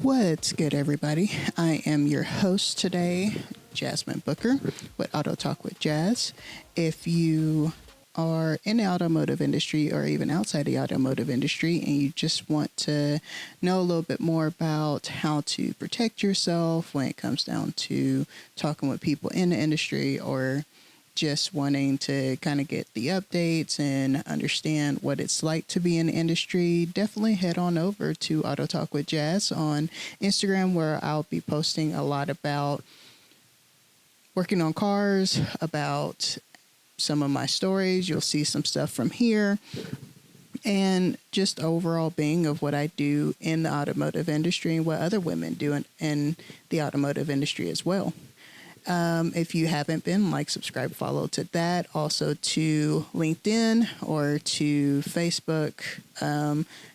What's good, everybody? I am your host today, Jazmine Booker, with AutoTalk with Jaz. If you are in the automotive industry or even outside the automotive industry and you just want to know a little bit more about how to protect yourself when it comes down to talking with people in the industry, or just wanting to kind of get the updates and understand what it's like to be in the industry, definitely head on over to AutoTalk with Jaz on Instagram, where I'll be posting a lot about working on cars, about some of my stories. You'll see some stuff from here, and just overall being of what I do in the automotive industry and what other women do in the automotive industry as well. If you haven't been, like, subscribe, follow to that. Also to LinkedIn or to Facebook.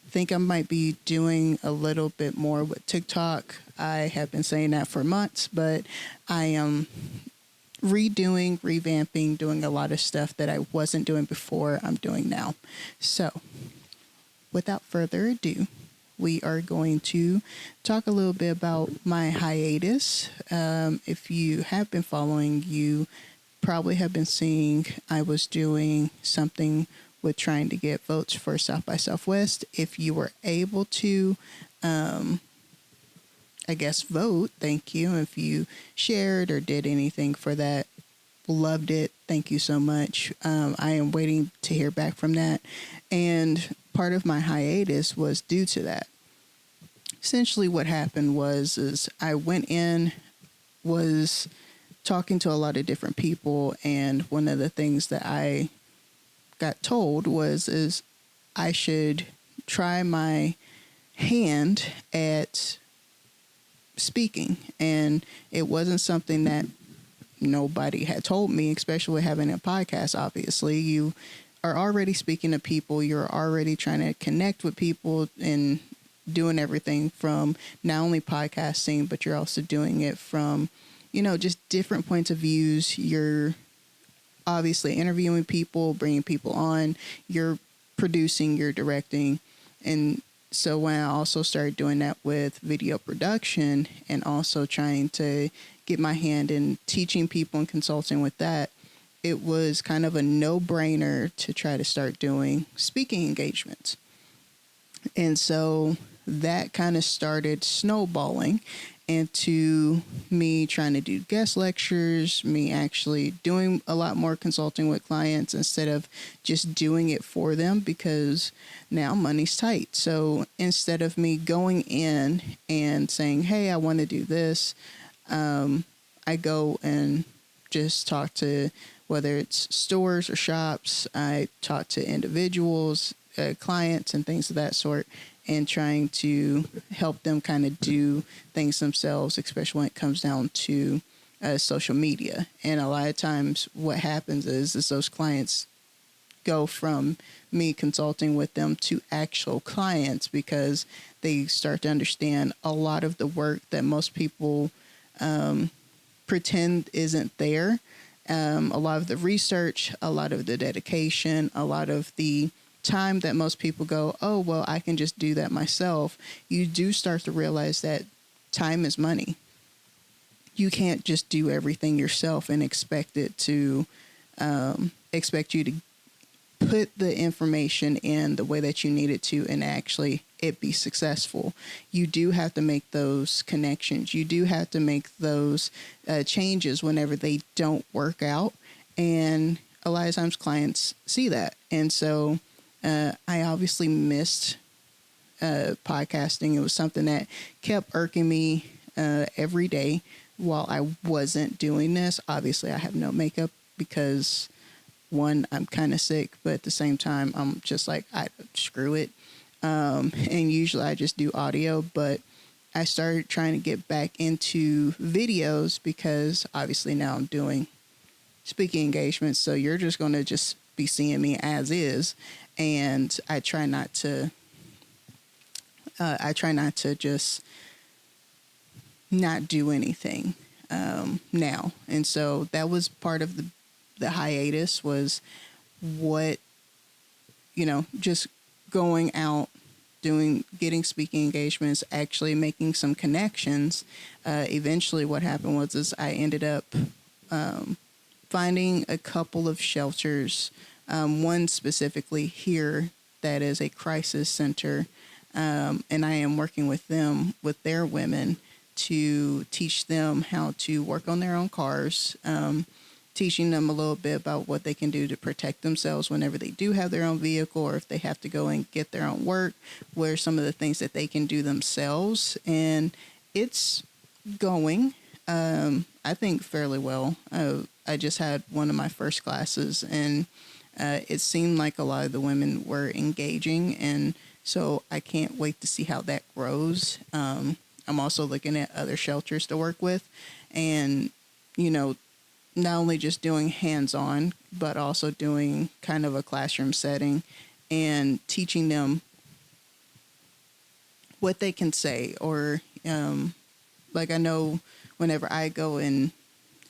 Think I might be doing a little bit more with TikTok. I have been saying that for months, but I am revamping, doing a lot of stuff that I wasn't doing before I'm doing now. So without further ado, we are going to talk a little bit about my hiatus. If you have been following, you probably have been seeing I was doing something with trying to get votes for South by Southwest. If you were able to, vote, thank you. If you shared or did anything for that, loved it. Thank you so much. I am waiting to hear back from that. And part of my hiatus was due to that. Essentially what happened was I went in, was talking to a lot of different people, and one of the things that I got told is I should try my hand at speaking. And it wasn't something that nobody had told me, especially having a podcast. Obviously, you are already speaking to people. You're already trying to connect with people and doing everything from not only podcasting, but you're also doing it from, just different points of views. You're obviously interviewing people, bringing people on, you're producing, you're directing. And so when I also started doing that with video production and also trying to get my hand in teaching people and consulting with that, it was kind of a no-brainer to try to start doing speaking engagements. And so that kind of started snowballing into me trying to do guest lectures, me actually doing a lot more consulting with clients instead of just doing it for them, because now money's tight. So instead of me going in and saying, hey, I want to do this, I go and just talk to, whether it's stores or shops, I talk to individuals, clients and things of that sort, and trying to help them kind of do things themselves, especially when it comes down to social media. And a lot of times what happens is those clients go from me consulting with them to actual clients, because they start to understand a lot of the work that most people pretend isn't there. A lot of the research, a lot of the dedication, a lot of the time that most people go, oh, well, I can just do that myself. You do start to realize that time is money. You can't just do everything yourself and expect you to put the information in the way that you need it to and actually it be successful. You do have to make those connections. You do have to make those changes whenever they don't work out. And a lot of times clients see that. And so I obviously missed podcasting. It was something that kept irking me every day while I wasn't doing this. Obviously, I have no makeup because, one, I'm kind of sick, but at the same time, I'm just like, screw it. And usually I just do audio, but I started trying to get back into videos because obviously now I'm doing speaking engagements. So you're just going to just be seeing me as is. And I try not to just not do anything now. And so that was part of the hiatus, was what, just going out getting speaking engagements, actually making some connections. Eventually what happened was is I ended up finding a couple of shelters, one specifically here that is a crisis center, and I am working with them, with their women, to teach them how to work on their own cars, teaching them a little bit about what they can do to protect themselves whenever they do have their own vehicle, or if they have to go and get their own work, what are some of the things that they can do themselves. And it's going, I think, fairly well. I just had one of my first classes, and it seemed like a lot of the women were engaging, and so I can't wait to see how that grows. I'm also looking at other shelters to work with, and, you know, not only just doing hands-on, but also doing kind of a classroom setting and teaching them what they can say. Or like, I know whenever I go and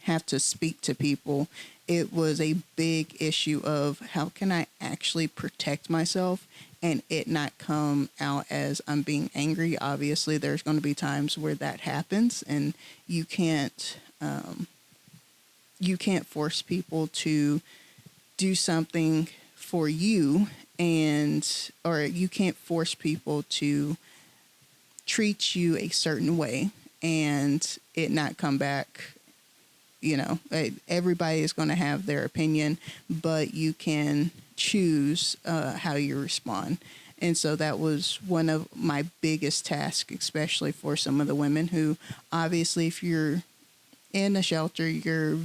have to speak to people, it was a big issue of how can I actually protect myself and it not come out as I'm being angry. Obviously, there's going to be times where that happens, and you can't force people to do something for you, or you can't force people to treat you a certain way and it not come back. You know, everybody is going to have their opinion, but you can choose how you respond. And so that was one of my biggest tasks, especially for some of the women who, obviously, if you're in a shelter, you're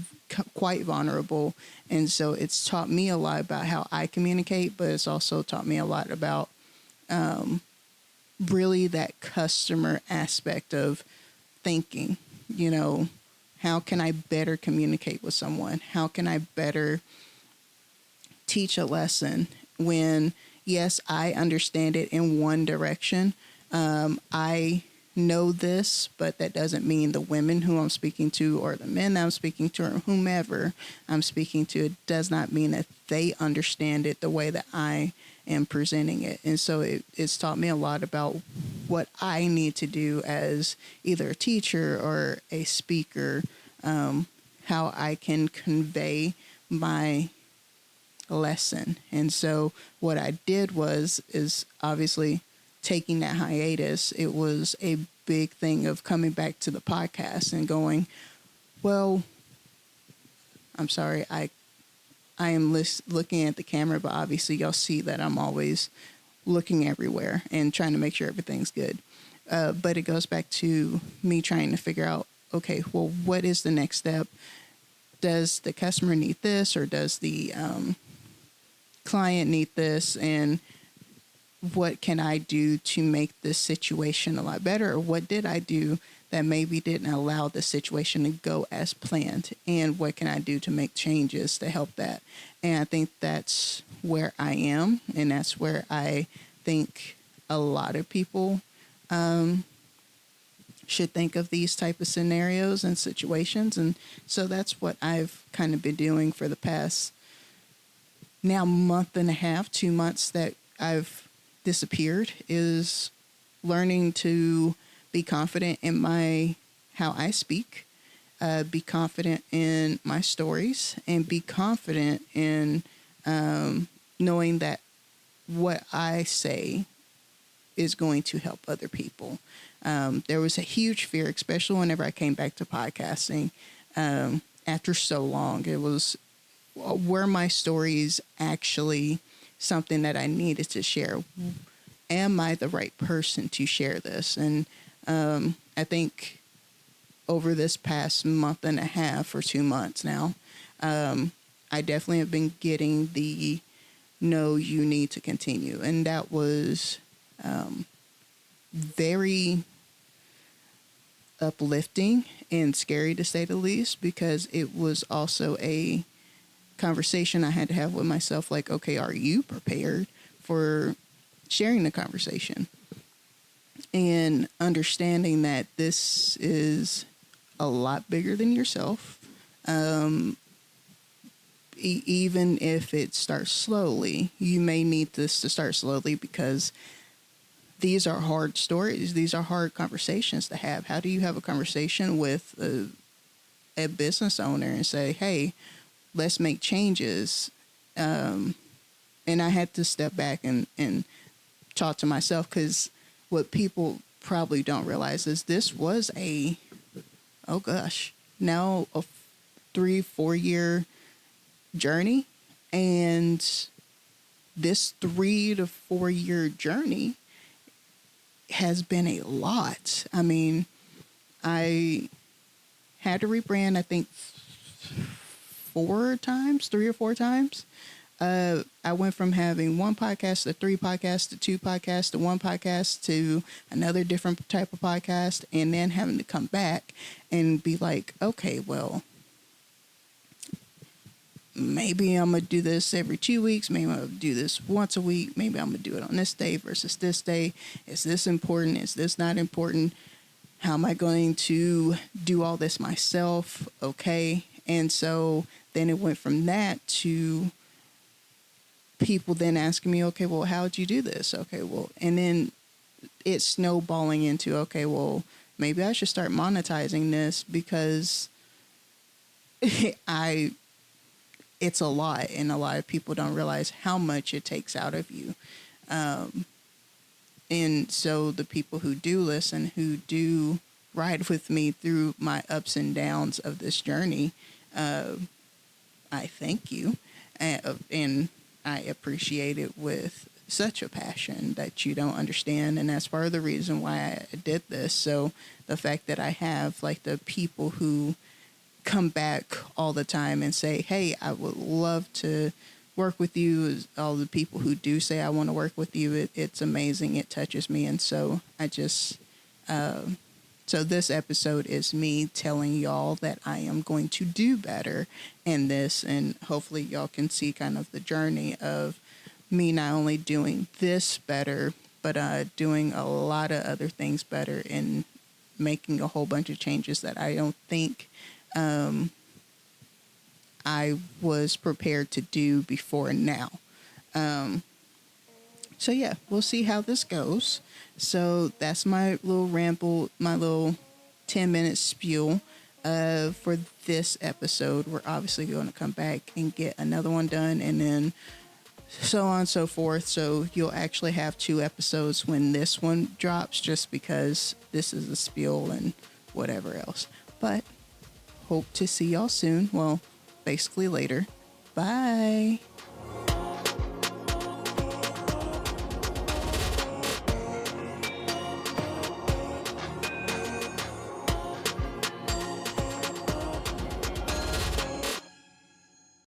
quite vulnerable. And so it's taught me a lot about how I communicate, but it's also taught me a lot about really that customer aspect of thinking. You know, how can I better communicate with someone? How can I better teach a lesson when, yes, I understand it in one direction. I know this, but that doesn't mean the women who I'm speaking to, or the men that I'm speaking to, or whomever I'm speaking to, it does not mean that they understand it the way that I am presenting it. And so it's taught me a lot about what I need to do as either a teacher or a speaker, how I can convey my lesson. And so what I did is obviously taking that hiatus. It was a big thing of coming back to the podcast and going, well, I'm sorry, I am looking at the camera, but obviously y'all see that I'm always looking everywhere and trying to make sure everything's good. But it goes back to me trying to figure out, okay, well, what is the next step? Does the customer need this, or does the client need this? And what can I do to make this situation a lot better? Or what did I do that maybe didn't allow the situation to go as planned? And what can I do to make changes to help that? And I think that's where I am. And that's where I think a lot of people should think of these type of scenarios and situations. And so that's what I've kind of been doing for the past now month and a half, 2 months that I've disappeared, is learning to be confident in how I speak, be confident in my stories, and be confident in knowing that what I say is going to help other people. There was a huge fear, especially whenever I came back to podcasting after so long. It was, were my stories actually something that I needed to share? Am I the right person to share this? And I think over this past month and a half or 2 months now, I definitely have been getting the no, you need to continue. And that was very uplifting and scary, to say the least, because it was also a conversation I had to have with myself, like, okay, are you prepared for sharing the conversation? And understanding that this is a lot bigger than yourself. Even if it starts slowly, you may need this to start slowly, because these are hard stories. These are hard conversations to have. How do you have a conversation with a business owner and say, hey, let's make changes? And I had to step back and talk to myself, because what people probably don't realize is this was oh gosh, now a 3-4 year journey. And this 3 to 4 year journey has been a lot. I mean, I had to rebrand, I think 3 or 4 times. I went from having 1 podcast to 3 podcasts to 2 podcasts to 1 podcast to another different type of podcast, and then having to come back and be like, okay, well, maybe I'm going to do this every 2 weeks. Maybe I'm going to do this once a week. Maybe I'm going to do it on this day versus this day. Is this important? Is this not important? How am I going to do all this myself? Okay. And so then it went from that to people then asking me, okay, well, how'd you do this? Okay, well, and then it's snowballing into, okay, well, maybe I should start monetizing this, because it's a lot, and a lot of people don't realize how much it takes out of you. And so the people who do listen, who do ride with me through my ups and downs of this journey, I thank you. And I appreciate it with such a passion that you don't understand. And that's part of the reason why I did this. So the fact that I have like the people who come back all the time and say, hey, I would love to work with you. All the people who do say I want to work with you, it's amazing. It touches me. And so I just, so this episode is me telling y'all that I am going to do better in this, and hopefully y'all can see kind of the journey of me not only doing this better, but doing a lot of other things better, and making a whole bunch of changes that I don't think I was prepared to do before now. So yeah, we'll see how this goes. So that's my little ramble, my little 10-minute spiel for this episode. We're obviously going to come back and get another one done, and then so on and so forth. So you'll actually have 2 episodes when this one drops, just because this is a spiel and whatever else. But hope to see y'all soon. Well, basically later. Bye.